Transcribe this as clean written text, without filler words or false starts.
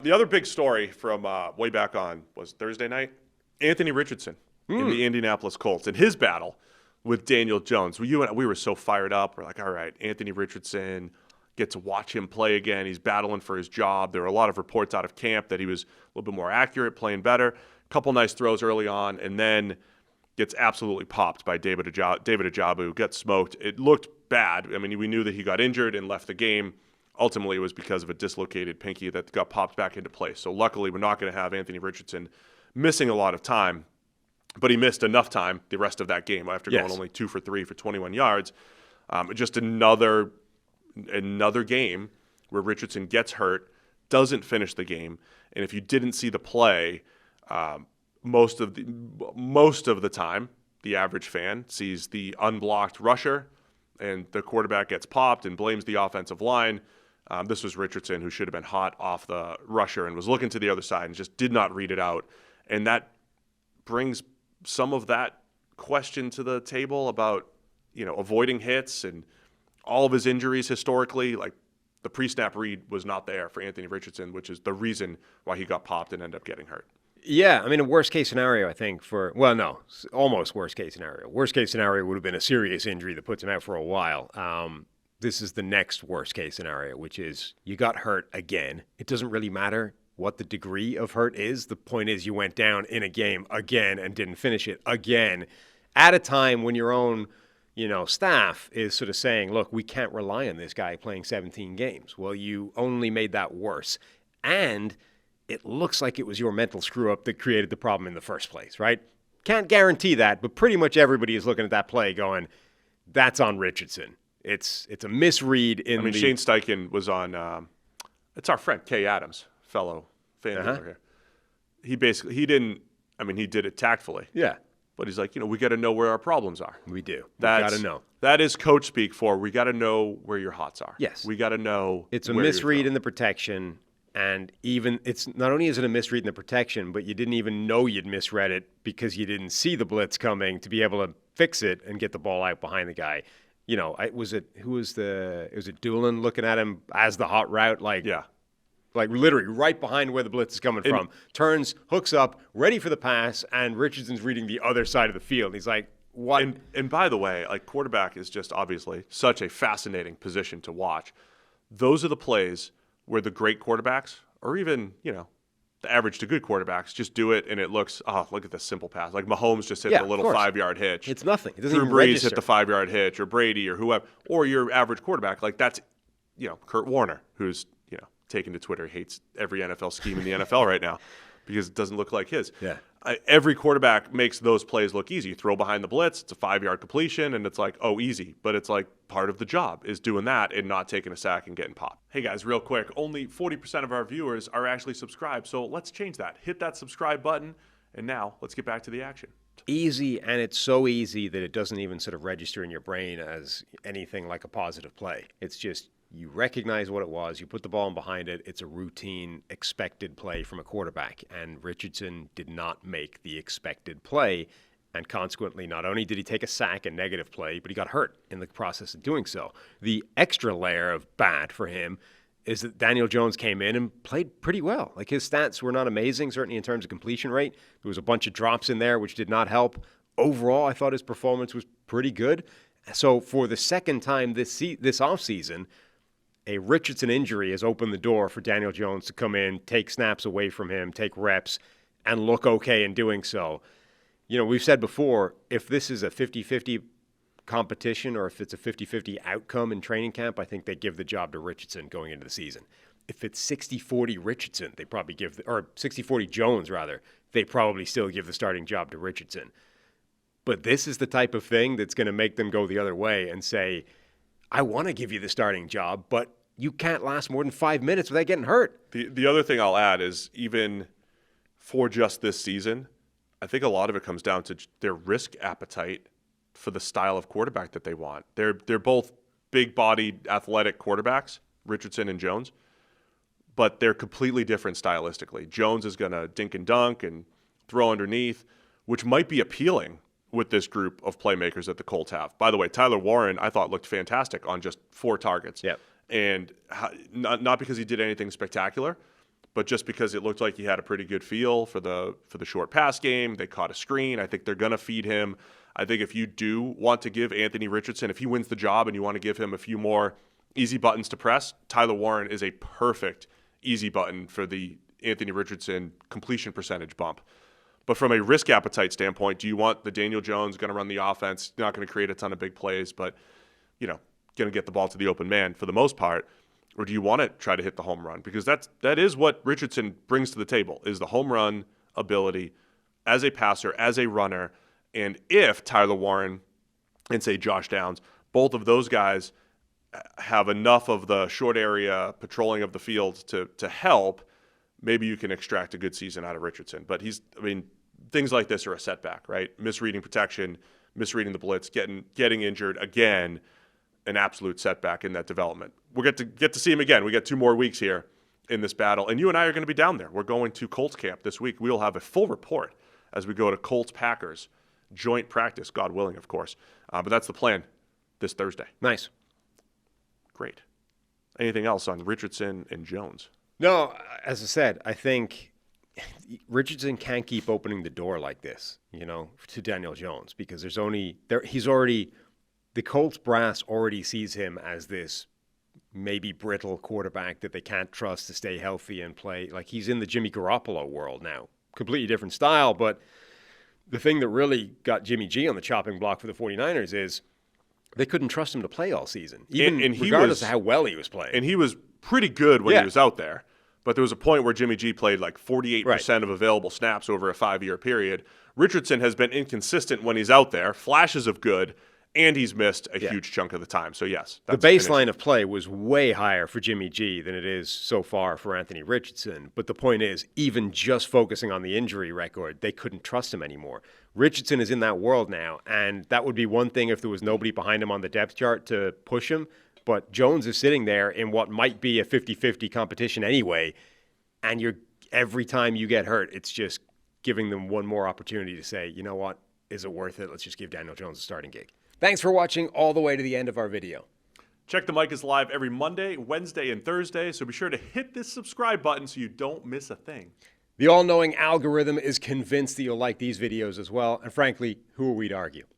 The other big story from way back on was Thursday night, Anthony Richardson in the Indianapolis Colts and his battle with Daniel Jones. We were so fired up. We're like, all right, Anthony Richardson, get to watch him play again. He's battling for his job. There were a lot of reports out of camp that he was a little bit more accurate, playing better. A couple nice throws early on, and then gets absolutely popped by David Ajabu, gets smoked. It looked bad. I mean, we knew that he got injured and left the game. Ultimately, it was because of a dislocated pinky that got popped back into place. So luckily, we're not going to have Anthony Richardson missing a lot of time, but he missed enough time the rest of that game after going only 2 for 3 for 21 yards. Just another game where Richardson gets hurt, doesn't finish the game, and if you didn't see the play, most of the time, the average fan sees the unblocked rusher, and the quarterback gets popped and blames the offensive line. This was Richardson, who should have been hot off the rusher and was looking to the other side and just did not read it out. And that brings some of that question to the table about, avoiding hits and all of his injuries historically. Like, the pre-snap read was not there for Anthony Richardson, which is the reason why he got popped and ended up getting hurt. Yeah, I mean, a worst-case scenario, I think, almost worst-case scenario. Worst-case scenario would have been a serious injury that puts him out for a while. This is the next worst-case scenario, which is you got hurt again. It doesn't really matter what the degree of hurt is. The point is you went down in a game again and didn't finish it again at a time when your own staff is sort of saying, look, we can't rely on this guy playing 17 games. Well, you only made that worse. And it looks like it was your mental screw-up that created the problem in the first place, right? Can't guarantee that, but pretty much everybody is looking at that play going, that's on Richardson. It's a misread in Shane Steichen was on, it's our friend, Kay Adams, fellow fan here. He did it tactfully. Yeah. But he's like, we got to know where our problems are. We do. We got to know. That is coach speak for, we got to know where your hots are. Yes. We got to know. It's a misread in the protection. And even it's not only is it a misread in the protection, but you didn't even know you'd misread it because you didn't see the blitz coming to be able to fix it and get the ball out behind the guy. Was it Doolin looking at him as the hot route? Like literally right behind where the blitz is coming from. Turns, hooks up, ready for the pass, and Richardson's reading the other side of the field. He's like, what? And by the way, quarterback is just obviously such a fascinating position to watch. Those are the plays where the great quarterbacks, or even, the average to good quarterbacks, just do it and it looks, look at this simple pass. Like Mahomes just hit the little 5-yard hitch. It's nothing. It doesn't Drew even Brees register. hit the 5-yard hitch, or Brady, or whoever. Or your average quarterback, that's, Kurt Warner, who's, taken to Twitter, hates every NFL scheme in the NFL right now because it doesn't look like his. Yeah. Every quarterback makes those plays look easy. You throw behind the blitz, it's a 5-yard completion, and it's like, oh, easy. But it's like part of the job is doing that and not taking a sack and getting popped. Hey, guys, real quick, only 40% of our viewers are actually subscribed, so let's change that. Hit that subscribe button, and now let's get back to the action. Easy, and it's so easy that it doesn't even sort of register in your brain as anything like a positive play. It's just you recognize what it was, you put the ball in behind it, it's a routine, expected play from a quarterback, and Richardson did not make the expected play, and consequently, not only did he take a sack, a negative play, but he got hurt in the process of doing so. The extra layer of bad for him is that Daniel Jones came in and played pretty well. Like, his stats were not amazing, certainly in terms of completion rate. There was a bunch of drops in there, which did not help. Overall, I thought his performance was pretty good. So for the second time this offseason, a Richardson injury has opened the door for Daniel Jones to come in, take snaps away from him, take reps, and look okay in doing so. We've said before, if this is a 50-50 competition or if it's a 50-50 outcome in training camp, I think they give the job to Richardson going into the season. If it's 60-40 Richardson, they probably or 60-40 Jones, rather, they probably still give the starting job to Richardson. But this is the type of thing that's going to make them go the other way and say, I want to give you the starting job, but you can't last more than 5 minutes without getting hurt. The other thing I'll add is, even for just this season, I think a lot of it comes down to their risk appetite for the style of quarterback that they want. They're both big-bodied, athletic quarterbacks, Richardson and Jones, but they're completely different stylistically. Jones is going to dink and dunk and throw underneath, which might be appealing with this group of playmakers that the Colts have. By the way, Tyler Warren, I thought, looked fantastic on just 4 targets. Yep. And not because he did anything spectacular, but just because it looked like he had a pretty good feel for the short pass game, they caught a screen. I think they're going to feed him. I think if you do want to give Anthony Richardson, if he wins the job and you want to give him a few more easy buttons to press, Tyler Warren is a perfect easy button for the Anthony Richardson completion percentage bump. But from a risk appetite standpoint, do you want the Daniel Jones going to run the offense, not going to create a ton of big plays, but, going to get the ball to the open man for the most part? Or do you want to try to hit the home run? Because that is what Richardson brings to the table, is the home run ability as a passer, as a runner. And if Tyler Warren and, say, Josh Downs, both of those guys have enough of the short area patrolling of the field to help, maybe you can extract a good season out of Richardson. But things like this are a setback, right? Misreading protection, misreading the blitz, getting injured again, an absolute setback in that development. We'll get to see him again. We got 2 more weeks here in this battle, and you and I are going to be down there. We're going to Colts camp this week. We'll have a full report as we go to Colts-Packers joint practice, God willing, of course. But that's the plan this Thursday. Nice. Great. Anything else on Richardson and Jones? No, as I said, I think Richardson can't keep opening the door like this, to Daniel Jones, because the Colts brass already sees him as this maybe brittle quarterback that they can't trust to stay healthy and play. Like, he's in the Jimmy Garoppolo world now. Completely different style, but the thing that really got Jimmy G on the chopping block for the 49ers is they couldn't trust him to play all season, even regardless of how well he was playing. And he was pretty good when he was out there. But there was a point where Jimmy G played like 48% of available snaps over a 5-year period. Richardson has been inconsistent when he's out there, flashes of good, and he's missed a huge chunk of the time. So, yes. The baseline of play was way higher for Jimmy G than it is so far for Anthony Richardson. But the point is, even just focusing on the injury record, they couldn't trust him anymore. Richardson is in that world now, and that would be one thing if there was nobody behind him on the depth chart to push him. But Jones is sitting there in what might be a 50-50 competition anyway, and every time you get hurt, it's just giving them one more opportunity to say, you know what, is it worth it? Let's just give Daniel Jones a starting gig. Thanks for watching all the way to the end of our video. Check the Mic is live every Monday, Wednesday, and Thursday, so be sure to hit this subscribe button so you don't miss a thing. The all-knowing algorithm is convinced that you'll like these videos as well, and frankly, who are we to argue?